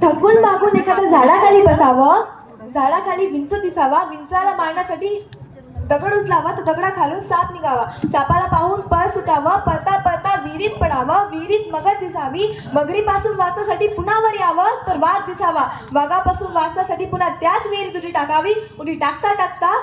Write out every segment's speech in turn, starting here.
थकून मागून एखाद्या झाडाखाली बसावं, झाडाखाली विंचू दिसावा, विंचाला मारण्यासाठी दगड उचलावा तर दगडाखालून साप निघावा, सापाला पाहून पळ सुटावं, पळता पळता विहिरीत पडावं, विहिरीत मगद दिसावी, मगरीपासून वाचण्यासाठी पुन्हा वर यावं तर वाघ दिसावा, वाघापासून वाचण्यासाठी पुन्हा त्याच विहिरीत उडी टाकावी, उडी टाकता टाकता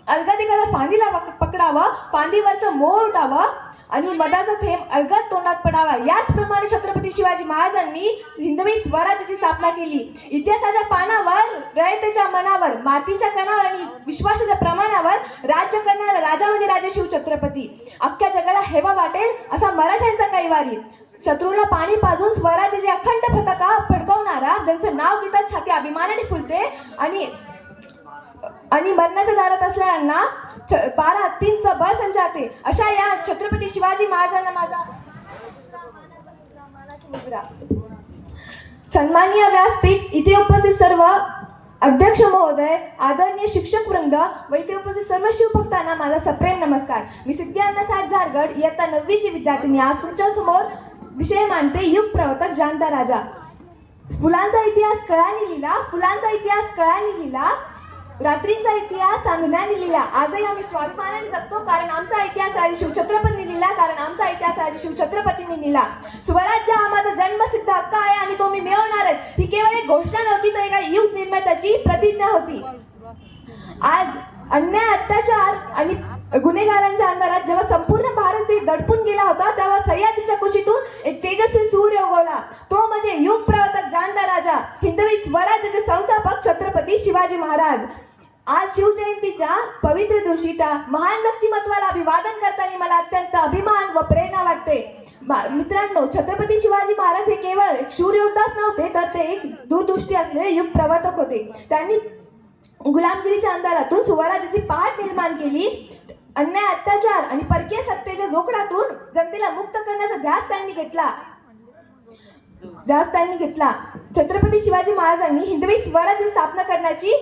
अलगद एखादा फांदीला पकडावं, फांदीवरचं मोर उठावं आणि मधाचा थेंब अलगद तोंडात पडावा. याचप्रमाणे छत्रपती शिवाजी महाराजांनी हिंदवी स्वराज्याची स्थापना केली. इतिहासाच्या पानावर, रयतेच्या मनावर, मातीच्या कणावर आणि विश्वासाच्या प्रमाणावर राज्य करणारा राजा म्हणजे राजे शिवछत्रपती. अख्ख्या जगाला हेवा वाटेल असा मराठ्यांचा कैवारी, शत्रूला पाणी पाजून स्वराज्याची अखंड पताका फडकवणारा, ज्यांचं नाव घेतात छाती अभिमानाने फुलते आणि मरणाच्या दारात असलेल्यांना 12 हत्तींचं बळ संचारते, अशा या छत्रपती शिवाजी महाराजांना माझा मुजरा. सन्माननीय व्यासपीठ, इथे उपस्थित सर्व अध्यक्ष महोदय, आदरणीय शिक्षक वृंद व इथे उपस्थित सर्व शिवभक्तांना माझा सप्रेम नमस्कार. मी सिद्धी अण्णासाहेब झारगड, इयत्ता 9वीची विद्यार्थिनी, आज तुमच्या समोर विषय मांडते युग प्रवर्तक जाणता राजा. फुलांचा इतिहास कळ्यांनी लिहिला, फुलांचा इतिहास कळ्यांनी लिहिला, रात्रीचा इतिहास सांगण्याने लिहिला. आजही आम्ही स्वाभिमानाने जगतो कारण आमचा इतिहास राजे शिवछत्रपतींनी लिहिला, कारण आमचा इतिहास राजे शिवछत्रपतींनी लिहिला. स्वराज्य हा माझा जन्मसिद्ध हक्क आहे आणि तो मी मिळवणारच. ही केवळ एक घोषणा नव्हती तर एका युग निर्मात्याची प्रतिज्ञा होती. आज अन्याय, अत्याचार आणि गुन्हेगारांच्या अंधारात जेव्हा संपूर्ण भारत दडपून गेला होता, तेव्हा सह्याद्रीच्या कुशीतून एक तेजस्वी सूर्य उगवला. तो म्हणजे युग प्रवर्तक जाणता राजा, हिंदवी स्वराज्याचे संस्थापक छत्रपती शिवाजी महाराज. आज शिवजयंतीच्या पवित्र दिवशी त्या महान व्यक्तिमत्वाला अभिवादन करताना मला अत्यंत अभिमान व प्रेरणा वाटते. मित्रांनो, छत्रपती शिवाजी महाराज हे केवळ एक शूर योद्धाच नव्हते, तर ते एक दूरदृष्टी असलेले युग प्रवर्तक होते. त्यांनी गुलामगिरीच्या अंधारातून स्वराज्याची पहाट निर्माण केली. अन्याय, अत्याचार आणि परकीय सत्तेच्या जोखडातून जनतेला मुक्त करण्याचा ध्यास त्यांनी घेतला. छत्रपती शिवाजी महाराजांनी हिंदवी स्वराज्य स्थापना करण्याची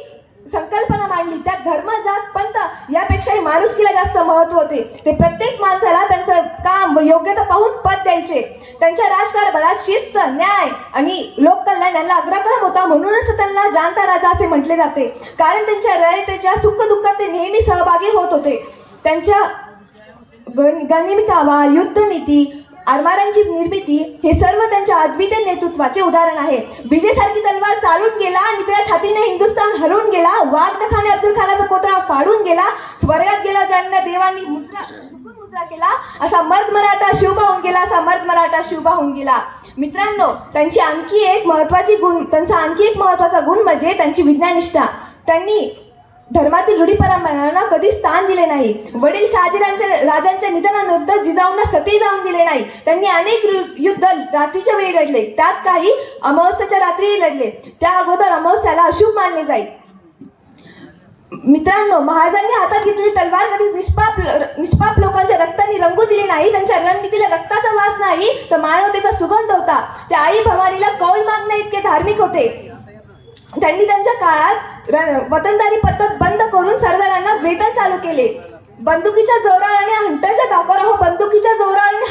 संकल्पना मांडली. त्यात धर्म, जात, पंथ यापेक्षाही माणुसकीला जास्त महत्त्व होते. ते प्रत्येक माणसाला त्यांचं काम व योग्यता पाहून पद द्यायचे. त्यांच्या राजकारभारात शिस्त, न्याय आणि लोककल्याण यांना अग्रक्रम होता. म्हणूनच त्यांना जाणता राजा असे म्हटले जाते, कारण त्यांच्या रयतेच्या सुखदुःखात ते नेहमी सहभागी होत होते. त्यांच्या गनिमिकावा, युद्धनीती, आरमारांची निर्मिती हे सर्व त्यांच्या अद्वितीय नेतृत्वाचे उदाहरण आहे. विजयसारखी तलवार चालून गेला आणि त्या छातीने हिंदुस्थान हरवून गेला. वाघनखाने अफजल खानाचा कोथळा फाडून गेला. स्वर्गात गेला ज्यांना देवांनी मुद्रा केला, असा मर्द मराठा शिवबा होऊन गेला, असा मर्द मराठा शिवबा होऊन गेला. मित्रांनो, त्यांचा आणखी एक महत्त्वाचा गुण म्हणजे त्यांची विज्ञाननिष्ठा. त्यांनी धर्मातील रूढी परंपरांना कधी स्थान दिले नाही. वडील राजांच्या निधनानंतर जिजाऊंना सती जाऊन दिले नाही. त्यांनी अनेक युद्ध रात्रीच्या वेळी लढले, त्यात काही अमावस्येच्या रात्री लढले. त्या अगोदर अमावस्याला अशुभ मानले जाईल. मित्रांनो, महाराजांनी हातात घेतलेली तलवार कधी निष्पाप लोकांच्या रक्ताने रंगू दिली नाही. त्यांच्या रणनीतीला रक्ताचा वास नाही तर मानवतेचा सुगंध होता. त्या आई भवानीला कौल मागण्या इतके धार्मिक होते. त्यांनी त्यांच्या काळात वतनदारी पद्धत बंद करून सरदारांना वेतन चालू केले. बंदुकीच्या जोरावर आणि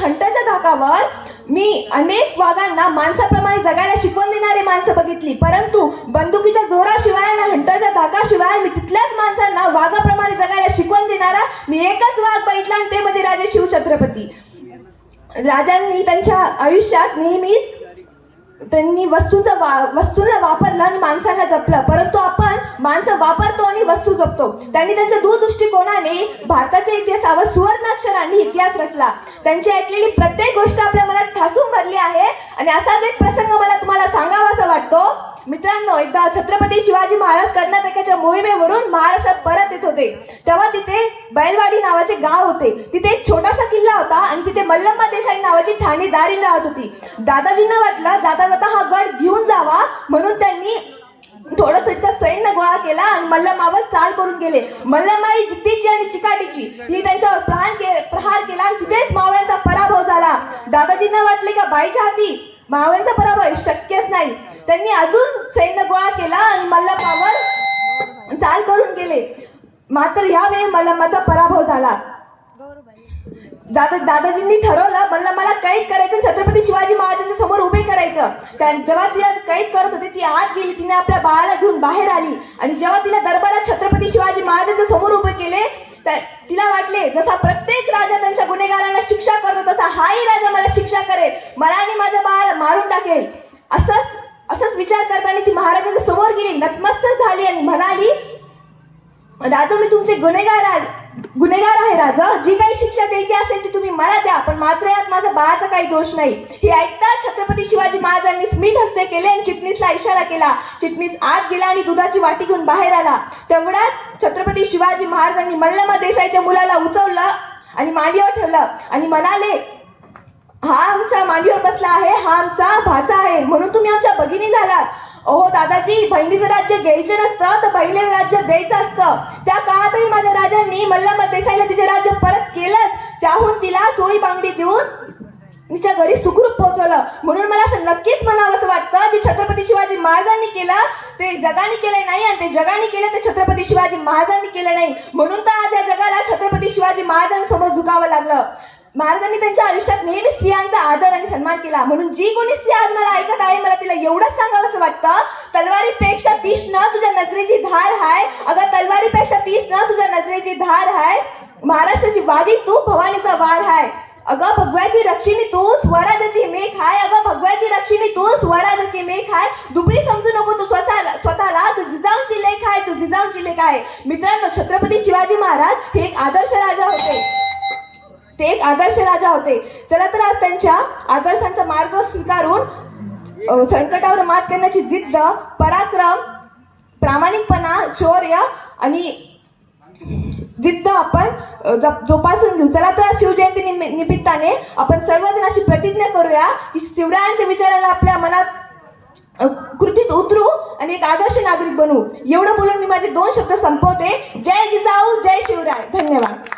हंटाच्या धाकावर मी अनेक वाघांना माणसाप्रमाणे जगायला शिकवून देणारे माणसं बघितली, परंतु बंदुकीच्या जोराशिवाय आणि हंटाच्या धाकाशिवाय मी तिथल्याच माणसांना वाघाप्रमाणे जगायला शिकवण देणारा मी एकच वाघ बघितला, आणि ते म्हणजे राजे शिवछत्रपती. राजांनी त्यांच्या आयुष्यात नेहमीच त्यांनी वस्तूंना वापरलं आणि माणसांना जपलं, परंतु आपण माणसं वापरतो आणि वस्तू जपतो. त्यांनी त्यांच्या दूरदृष्टिकोनाने भारताच्या इतिहासावर सुवर्णाक्षरांनी इतिहास रचला. त्यांची ऐकलेली प्रत्येक गोष्ट आपल्या मनात ठासून भरली आहे. आणि असाच एक प्रसंग मला तुम्हाला सांगावासा वाटतो. मित्रांनो, एकदा छत्रपती शिवाजी महाराज कर्नाटकाच्या मोहिमेवरून महाराष्ट्रात परत येत होते. तेव्हा तिथे बैलवाडी नावाचे गाव होते. तिथे एक छोटासा किल्ला होता आणि तिथे मल्लम्मा देसाई नावाची ठाणेदारी राहत होती. दादाजींना वाटलं जाता जाता हा गड घेऊन जावा, म्हणून त्यांनी थोडं तितकं सैन्य गोळा केला आणि मल्लमावर चाल करून गेले. मल्लमा ही जिद्दीची आणि चिकाटीची, ती त्यांच्यावर प्रहार केला आणि तिथेच मावळ्यांचा पराभव झाला. दादाजींना वाटले का बाईच्या हाती मावळ्यांचा पराभव शक्यच नाही. त्यांनी अजून सैन्य गोळा केला आणि मल्लमावर चाल करून गेले, मात्र यावेळी मल्लमाचा पराभव झाला. दादाजींनी ठरवलं, म्हणलं मला कैद करायचं, छत्रपती शिवाजी महाराजांच्या समोर उभे करायचं. जेव्हा तिला कैद करत होते, ती आत गेली, तिने आपल्या बाळाला घेऊन बाहेर आली आणि जेव्हा तिला दरबारात छत्रपती शिवाजी महाराजांच्या समोर उभे केले, तर तिला वाटले जसा प्रत्येक राजा त्यांच्या गुन्हेगारांना शिक्षा करतो तसा हाही राजा मला शिक्षा करेल, मला आणि माझ्या बाळाला मारून टाकेल. असंच विचार करताना ती महाराजांच्या समोर गेली, नतमस्तक झाली आणि म्हणाली, राजा मी तुमचे गुन्हेगार आहे राजा, जी काही शिक्षा द्यायची असेल ती तुम्ही मला द्या, पण मात्र यात माझ्या बाळाचा काही दोष नाही. हे ऐकताच छत्रपती शिवाजी महाराजांनी स्मित हस्ते केले आणि चिटणीसला इशारा केला. चिटणीस आत गेला आणि दुधाची वाटी घेऊन बाहेर आला. तेवढ्यात छत्रपती शिवाजी महाराजांनी मल्लमा देसाईच्या मुलाला उचललं आणि मांडीवर ठेवलं आणि म्हणाले, हा आमच्या मांडीवर बसला आहे, हा आमचा भाचा आहे, म्हणून तुम्ही आमच्या भगिनी झालात. अहो दादाजी, बहिणीचं राज्य घ्यायचं नसतं तर बहिणीला राज्य द्यायचं असतं. त्या काळातही माझ्या राजांनी मल्लमा देसाईला तिचे राज्य परत केलंच, त्याहून तिला चोळी बांगडी देऊन तिच्या घरी सुखरूप पोहोचवलं. म्हणून मला असं नक्कीच म्हणावं असं वाटतं, जे छत्रपती शिवाजी महाराजांनी केलं ते जगाने केलं नाही आणि ते जगाने केलं ते छत्रपती शिवाजी महाराजांनी केलं नाही. म्हणून तर आज या जगाला छत्रपती शिवाजी महाराजांसमोर झुकावं लागलं. महाराजांनी त्यांच्या आयुष्यात नेहमी स्त्रियांचा आदर आणि सन्मान केला. म्हणून जी कोणी स्त्री आज मला ऐकत आहे, मला तिला एवढंच सांगावं असं वाटतं, तलवारीपेक्षा तीक्ष्ण तुझ्या नजरेची धार आहे. अगं तलवारीपेक्षा तीक्ष्ण तुझ्या नजरेची धार आहे. महाराष्ट्राची वादी तू, भवानीचा वार आहे. अगं भगव्याची रक्षिणी तू, स्वराजाची मेघ आहे. अगं भगव्याची रक्षिणी तू, स्वराजाची मेघ आहे. दुबळी समजू नको तू स्वतःला, तू जिजाऊंची लेख आहे, तू जिजाऊंची लेख आहे. मित्रांनो, छत्रपती शिवाजी महाराज हे एक आदर्श राजा होते. चला तर आज त्यांच्या आदर्शांचा मार्ग स्वीकारून संकटावर मात करण्याची जिद्द, पराक्रम, प्रामाणिकपणा, शौर्य आणि जिद्द आपण जोपासून घेऊ. चला तर शिवजयंती निमित्ताने आपण सर्वजण अशी प्रतिज्ञा करूया की शिवरायांच्या विचाराला आपल्या मनात कृतीत उतरू आणि एक आदर्श नागरिक बनू. एवढं बोलून मी माझे 2 शब्द संपवते. जय जिजाऊ, जय शिवराय. धन्यवाद.